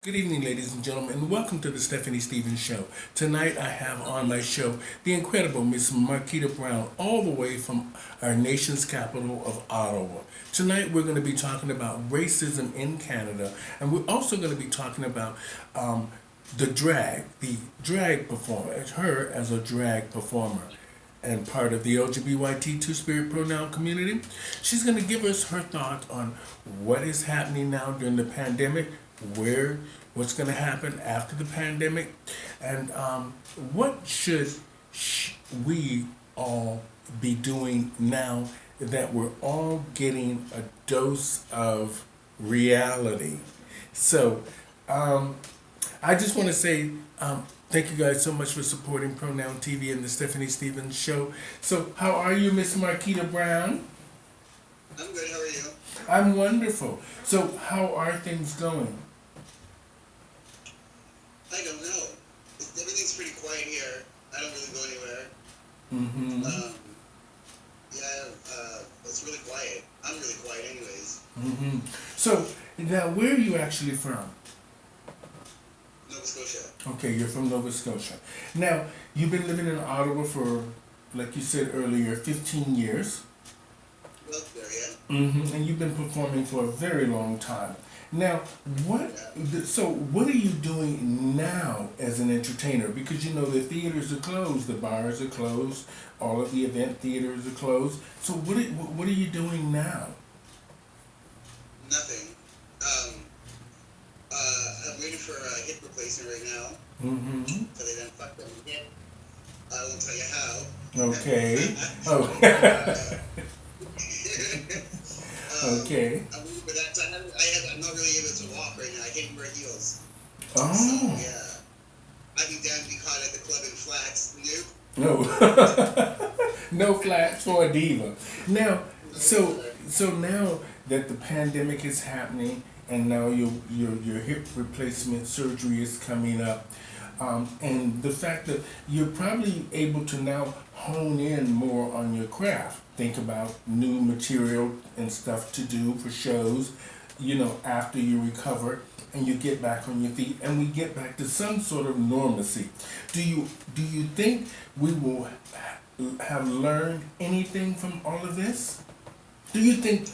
Good evening, ladies and gentlemen, and welcome to the Stephanie Stevens Show. Tonight I have on my show the incredible Miss Markita Brown, all the way from our nation's capital of Ottawa. Tonight we're going to be talking about racism in Canada, and we're also going to be talking about the drag performer, her as a drag performer and part of the LGBT Two Spirit pronoun community. She's going to give us her thoughts on what is happening now during the pandemic, where what's going to happen after the pandemic, and what should we all be doing now that we're all getting a dose of reality. So, um, I just want to say thank you guys so much for supporting Pronoun TV and the Stephanie Stevens Show. So, how are you, Miss Marquita Brown? I'm good. How are you? I'm wonderful. So, how are things going? I don't know. Everything's pretty quiet here. I don't really go anywhere. Mm-hmm. Yeah, it's really quiet. I'm really quiet, anyways. Mm-hmm. So, now where are you actually from? Nova Scotia. Okay, you're from Nova Scotia. Now, you've been living in Ottawa for, like you said earlier, 15 years. Well, there, yeah. And you've been performing for a very long time. Now, what are you doing now as an entertainer? Because you know the theaters are closed, the bars are closed, all of the event theaters are closed. So what are you doing now? Nothing. I'm waiting for a hip replacement right now. Mm-hmm. So they done fucked up my hip. I won't tell you how. Okay. Oh. Okay. I'm waiting for that time. I'm not really able to walk right now. I can't even wear heels. So, Oh. yeah. I'd be damned to be caught at the club in flats. Nope. No. No flats for a diva. Now, so No. so now that the pandemic is happening and now your hip replacement surgery is coming up, and the fact that you're probably able to now hone in more on your craft, think about new material and stuff to do for shows, after you recover and you get back on your feet and we get back to some sort of normalcy. Do you think we will have learned anything from all of this? Do you think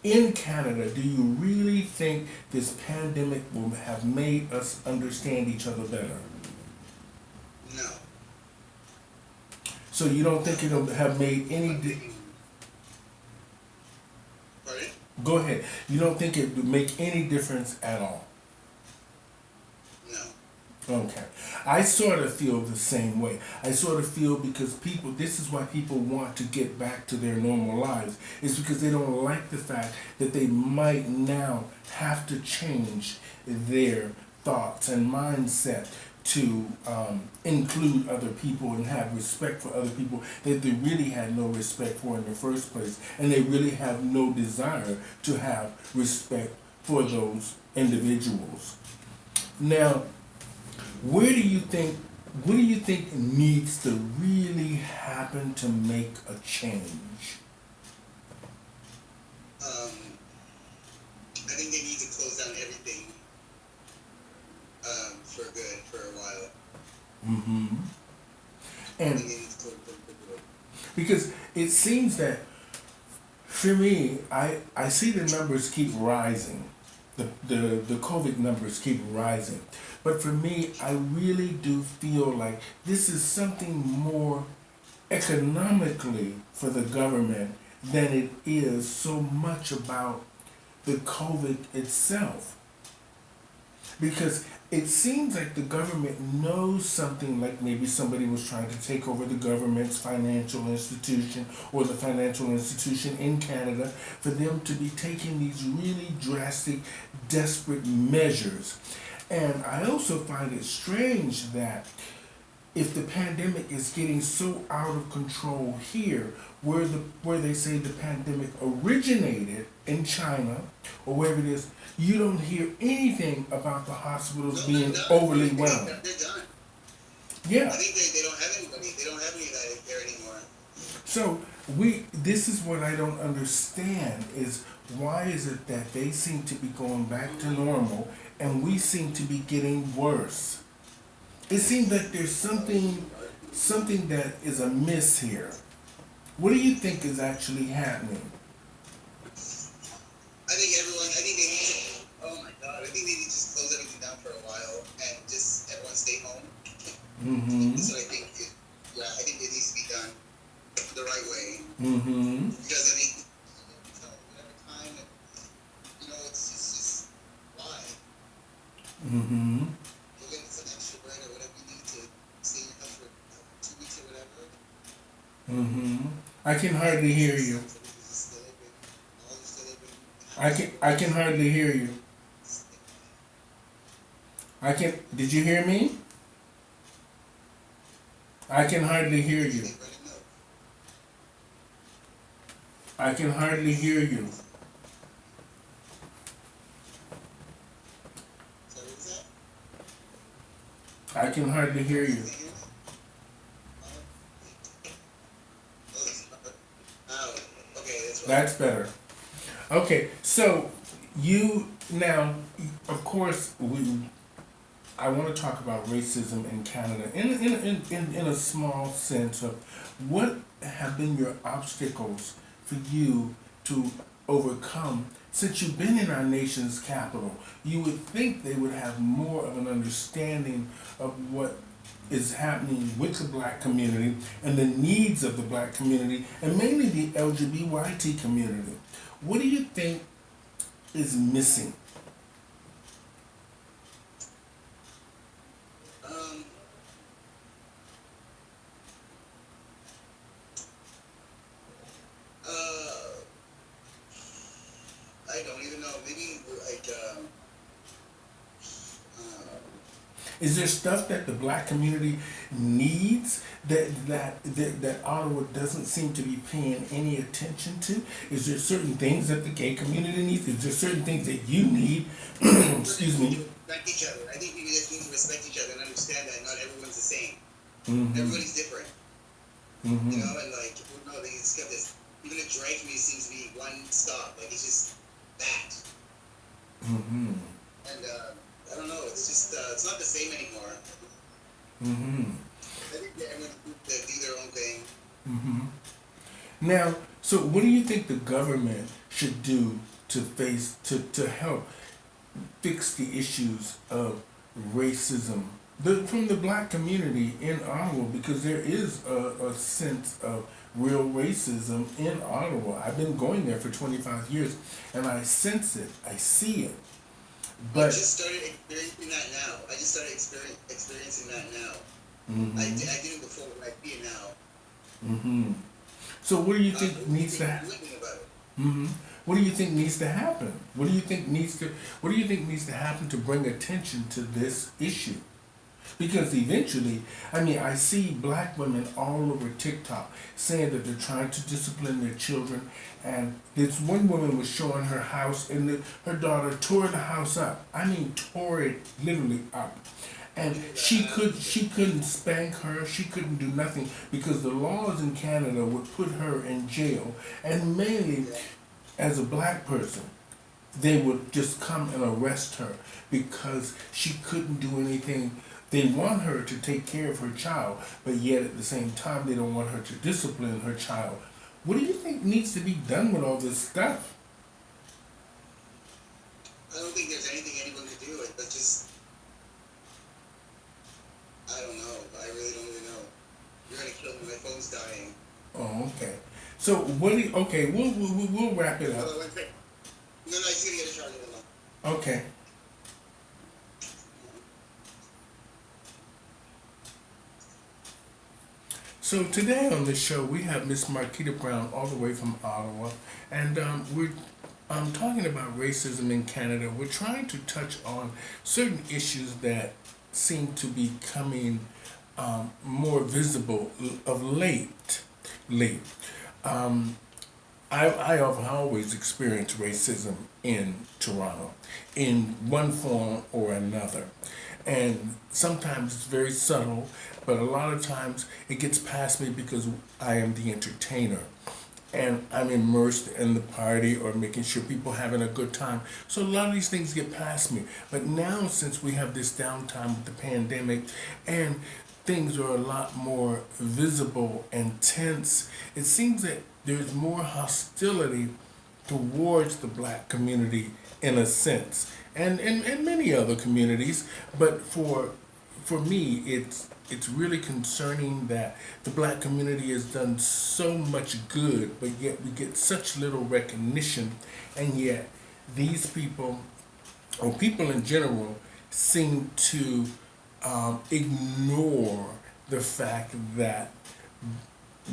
in Canada, do you really think this pandemic will have made us understand each other better? No. So you don't think it'll have made any Pardon? go ahead. You don't think it would make any difference at all? No. Okay. I sort of feel the same way. I sort of feel because this is why people want to get back to their normal lives. It's because they don't like the fact that they might now have to change their thoughts and mindset to include other people and have respect for other people that they really had no respect for in the first place. And they really have no desire to have respect for those individuals. Now, where do you think what do you think needs to really happen to make a change? I think they need to close down everything for good for a while. Mm-hmm. I And think they need to close down for good. because it seems that for me, I see the numbers keep rising. The COVID numbers keep rising. But for me, I really do feel like this is something more economically for the government than it is so much about the COVID itself. Because it seems like the government knows something, like maybe somebody was trying to take over the government's financial institution or the financial institution in Canada for them to be taking these really drastic, desperate measures. And I also find it strange that if the pandemic is getting so out of control here, where they say the pandemic originated in China or wherever it is, you don't hear anything about the hospitals No, they're being done. overly whelmed. They're done. I Yeah. think they don't have anybody. They don't have any of that there anymore. So this is what I don't understand is why is it that they seem to be going back to normal and we seem to be getting worse. It seems like there's something that is amiss here. What do you think is actually happening? I think they need to, oh my god, I think they need to just close everything down for a while and just everyone stay home. Mm-hmm. That's what I think, yeah, I think it needs to be done the right way. Mm-hmm. Because I mean, whatever time, it's just, why? Mm-hmm. We'll get some extra bread or whatever you need to stay in your house for 2 weeks or whatever. Mm-hmm. I can hardly hear you. I can hardly hear you. Did you hear me? I can hardly hear you. I can hardly hear you. I can hardly hear you. That's better. Okay, so you now, of course, I want to talk about racism in Canada in a small sense of what have been your obstacles for you to overcome since you've been in our nation's capital. You would think they would have more of an understanding of what is happening with the black community and the needs of the black community and mainly the LGBT community. What do you think is missing? Um, uh, I don't even know. Maybe like, uh, Is there stuff that the black community needs that Ottawa doesn't seem to be paying any attention to? Is there certain things that the gay community needs? Is there certain things that you need? Excuse me. respect each other. I think we just need to respect each other and understand that not everyone's the same. Mm-hmm. Everybody's different. Mm-hmm. You know, and like, no, they just got this. Even the drag community seems to be one stop. Like, it's just that. Mm-hmm. And I don't know. It's just it's not the same anymore. Mm-hmm. I think that everyone to do their own thing. Mm-hmm. Now, so what do you think the government should do to help fix the issues of racism from the black community in Ottawa? Because there is a sense of real racism in Ottawa. I've been going there for 25 years and I sense it, I see it. I But just started experiencing that now. I just started experiencing that now. mm-hmm. I didn't before, but I see it now. Mm-hmm. So what do you think needs to happen? Mm-hmm. What do you think needs to happen? What do you think needs to happen to bring attention to this issue? Because eventually, I mean, I see black women all over TikTok saying that they're trying to discipline their children. And this one woman was showing her house, and her daughter tore the house up. I mean, tore it literally up. And she couldn't spank her. She couldn't do nothing because the laws in Canada would put her in jail. And mainly, as a black person, they would just come and arrest her because she couldn't do anything. They want her to take care of her child, but yet at the same time they don't want her to discipline her child. What do you think needs to be done with all this stuff? I don't think there's anything anyone could do. But just, I don't know. I really don't even know. You're gonna kill me. My phone's dying. Oh, okay. So what do you, okay, we'll wrap it up. Hold on, one second. No, I just gotta get a charger. Okay. So today on the show we have Miss Markita Brown all the way from Ottawa, and we're talking about racism in Canada. We're trying to touch on certain issues that seem to be coming more visible of late. I have always experienced racism in Toronto in one form or another. And sometimes it's very subtle, but a lot of times it gets past me because I am the entertainer. and I'm immersed in the party or making sure people having a good time. So a lot of these things get past me. But now, since we have this downtime with the pandemic and things are a lot more visible and tense, it seems that there's more hostility towards the black community in a sense, and many other communities. But for me, it's really concerning that the black community has done so much good, but yet we get such little recognition, and yet these people, or people in general, seem to ignore the fact that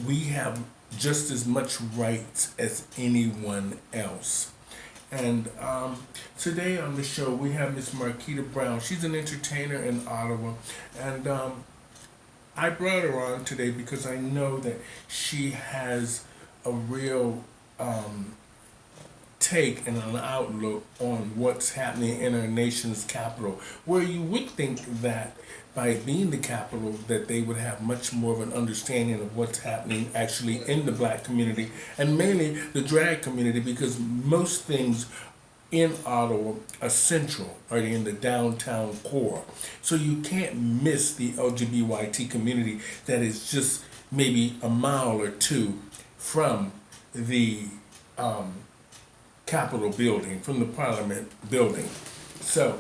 we have just as much rights as anyone else. And today on the show, we have Miss Markita Brown. She's an entertainer in Ottawa. And I brought her on today because I know that she has a real take and an outlook on what's happening in our nation's capital, where you would think that by being the capital that they would have much more of an understanding of what's happening actually in the black community, and mainly the drag community, because most things in Ottawa are central, are in the downtown core. So you can't miss the LGBTQ community that is just maybe a mile or two from the Capitol building, from the Parliament building. So,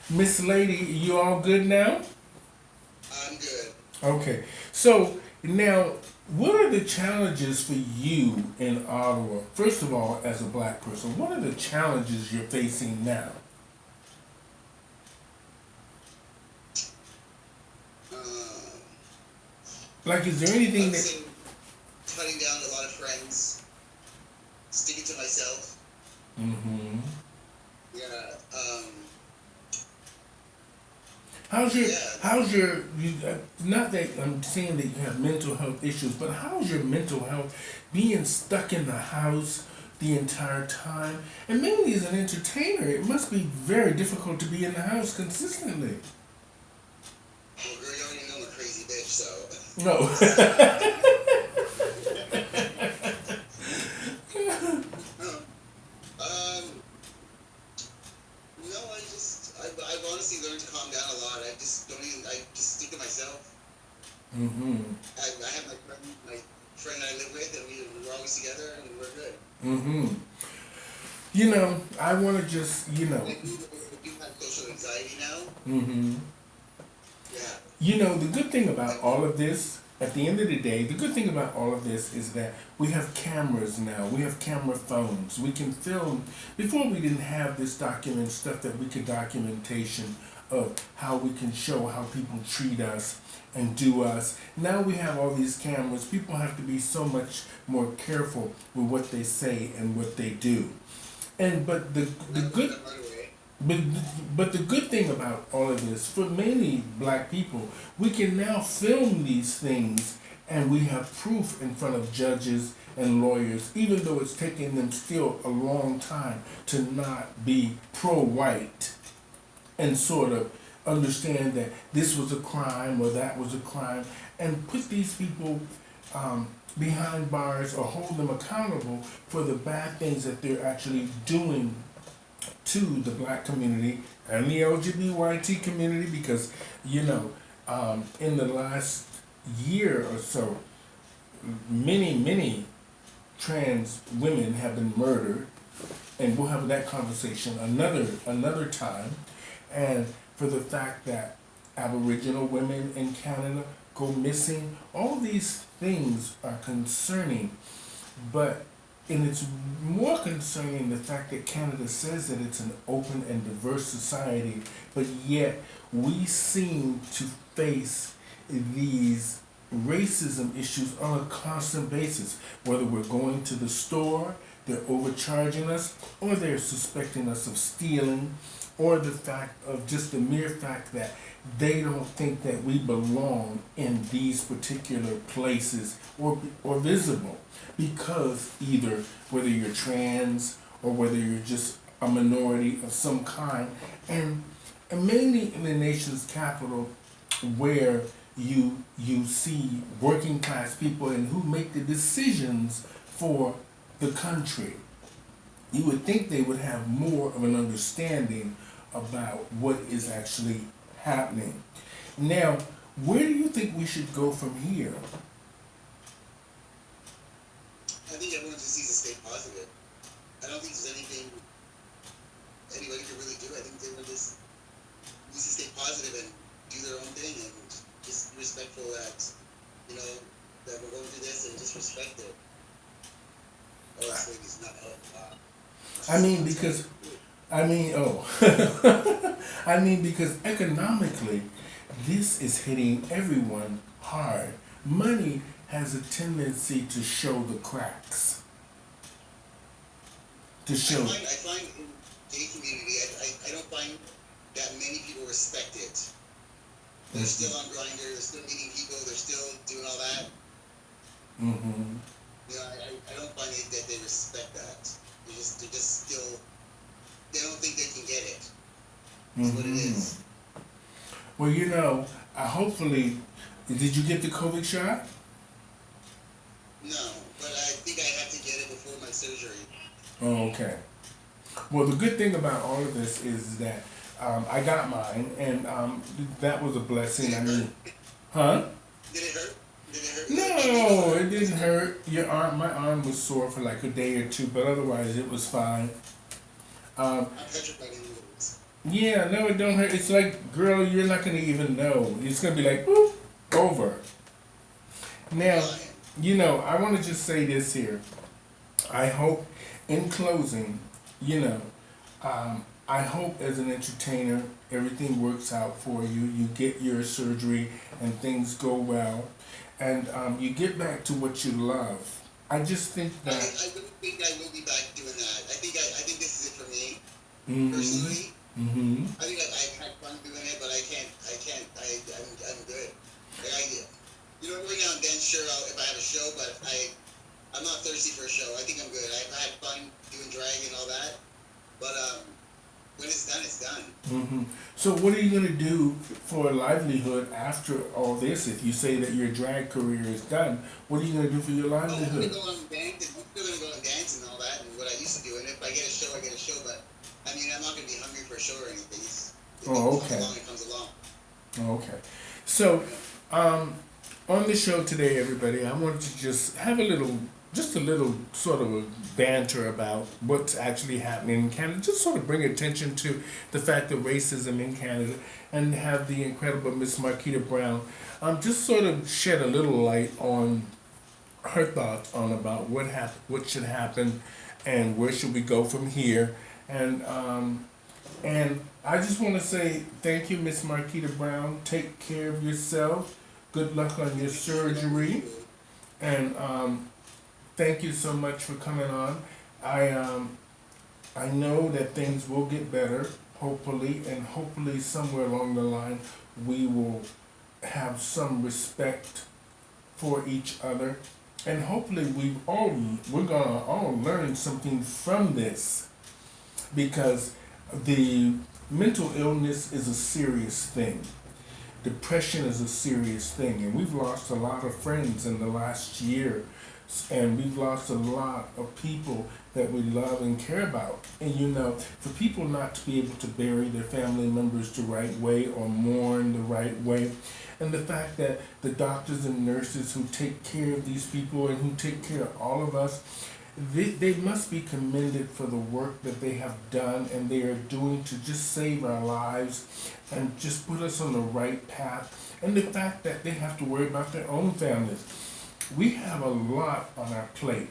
Miss Lady, you all good now? I'm good. Okay. So now, what are the challenges for you in Ottawa? First of all, as a black person, what are the challenges you're facing now? Um, Like, is there I anything would that? say cutting down a lot of friends, sticking to myself. Mm-hmm. Yeah. Yeah. How's your you? Not that I'm saying that you have mental health issues, but how's your mental health being stuck in the house the entire time? And mainly as an entertainer, it must be very difficult to be in the house consistently. Well, girl, you already know I'm a crazy bitch, so. No. um, no, I've honestly learned to calm down a lot. I just don't even, I just stick to myself. Mm-hmm. I have my friend I live with, and we're always together, and we're good. Mm-hmm. You know, I want to just, Like, we have social anxiety now. mm-hmm. Yeah. You know, the good thing about all of this, at the end of the day, the good thing about all of this is that we have cameras now. We have camera phones. We can film. Before we didn't have this document stuff that we could documentation of how we can show how people treat us and do us. Now we have all these cameras. People have to be so much more careful with what they say and what they do. And but the good but, but the good thing about all of this, for many black people, we can now film these things and we have proof in front of judges and lawyers, even though it's taking them still a long time to not be pro-white and sort of understand that this was a crime or that was a crime, and put these people behind bars or hold them accountable for the bad things that they're actually doing to the black community and the LGBTQ community, because in the last year or so, many trans women have been murdered, and we'll have that conversation another time. And for the fact that Aboriginal women in Canada go missing, all these things are concerning, but and it's more concerning the fact that Canada says that it's an open and diverse society, but yet we seem to face these racism issues on a constant basis. Whether we're going to the store, they're overcharging us, or they're suspecting us of stealing, or the fact of just the mere fact that they don't think that we belong in these particular places or visible, because either whether you're trans or whether you're just a minority of some kind, and mainly in the nation's capital, where you see working class people and who make the decisions for the country. You would think they would have more of an understanding about what is actually happening. Now, where do you think we should go from here? I think everyone just needs to stay positive. I don't think there's anything anybody can really do. I think everyone just needs to stay positive and do their own thing and just be respectful that, you know, that we're going through this and just respect it. Oh, this lady's not helping. I mean, because oh, I mean, because economically, this is hitting everyone hard. Money has a tendency to show the cracks. To show. I find in gay community, I don't find that many people respect it. They're still on Grindr, they're still meeting people, they're still doing all that. Mm-hmm. You know, I don't find that they respect that. They're just still, they don't think they can get it. That's what it is. Well, you know, hopefully, did you get the COVID shot? No, but I think I have to get it before my surgery. Oh, okay. Well, the good thing about all of this is that I got mine, and that was a blessing. I mean, huh? Did it hurt? Did it hurt? No, it didn't hurt. Your arm, my arm was sore for like a day or two, but otherwise it was fine. I'm petrified in noodles. Yeah, no, it don't hurt. It's like, girl, you're not gonna even know. It's gonna be like, boop, over. Now, you know, I want to just say this here. I hope, in closing, you know, I hope as an entertainer everything works out for you. You get your surgery and things go well, and you get back to what you love. I just think that. I really think I will be back doing that. I think this is it for me personally. Mm-hmm. I think I've had fun doing it, but I'm good. Like you know, every now and then, sure, if I have a show, but I'm not thirsty for a show. I think I'm good. I had fun doing drag and all that, but when it's done, it's done. Mm-hmm. So what are you going to do for a livelihood after all this? If you say that your drag career is done, what are you going to do for your livelihood? I'm still gonna go and dance and all that, and what I used to do. And if I get a show, I get a show. But I mean, I'm not gonna be hungry for a show or anything. Oh, okay. It comes along. Okay. So, on the show today, everybody, I wanted to just have just a little sort of a banter about what's actually happening in Canada. Just sort of bring attention to the fact of racism in Canada, and have the incredible Miss Markita Brown just sort of shed a little light on her thoughts on about what should happen, and where should we go from here. And I just want to say thank you, Miss Markita Brown. Take care of yourself. Good luck on your surgery. And thank you so much for coming on. I know that things will get better, hopefully, and hopefully somewhere along the line we will have some respect for each other. And hopefully we're gonna all learn something from this, because the mental illness is a serious thing. Depression is a serious thing, and we've lost a lot of friends in the last year, and we've lost a lot of people that we love and care about. And you know, for people not to be able to bury their family members the right way or mourn the right way, and the fact that the doctors and nurses who take care of these people and who take care of all of us, they must be commended for the work that they have done and they are doing to just save our lives and just put us on the right path. And the fact that they have to worry about their own families. We have a lot on our plate,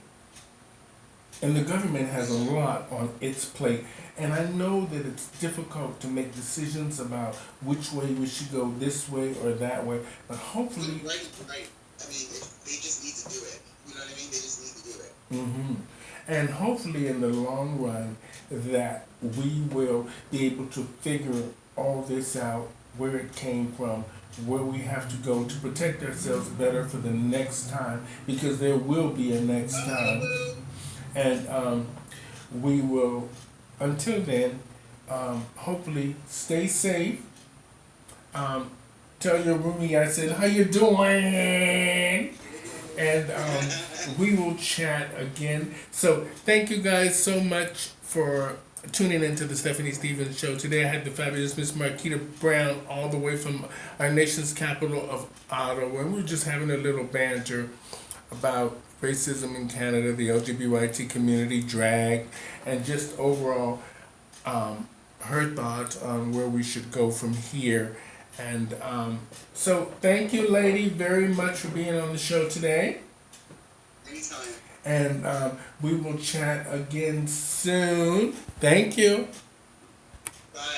and the government has a lot on its plate. And I know that it's difficult to make decisions about which way we should go, this way or that way, but hopefully... Right. I mean, they just need to do it. You know what I mean? They just need to do it. Mm-hmm. And hopefully in the long run that we will be able to figure all this out, where it came from, where we have to go to protect ourselves better for the next time, because there will be a next time. And we will, until then, hopefully stay safe. Tell your roomie I said, how you doing? and we will chat again. So thank you guys so much for tuning into the Stephanie Stevens Show. Today I had the fabulous Miss Markita Brown all the way from our nation's capital of Ottawa, and we were just having a little banter about racism in Canada, the LGBT community, drag, and just overall her thoughts on where we should go from here. And so thank you, lady, very much for being on the show today. Anytime. And we will chat again soon. Thank you.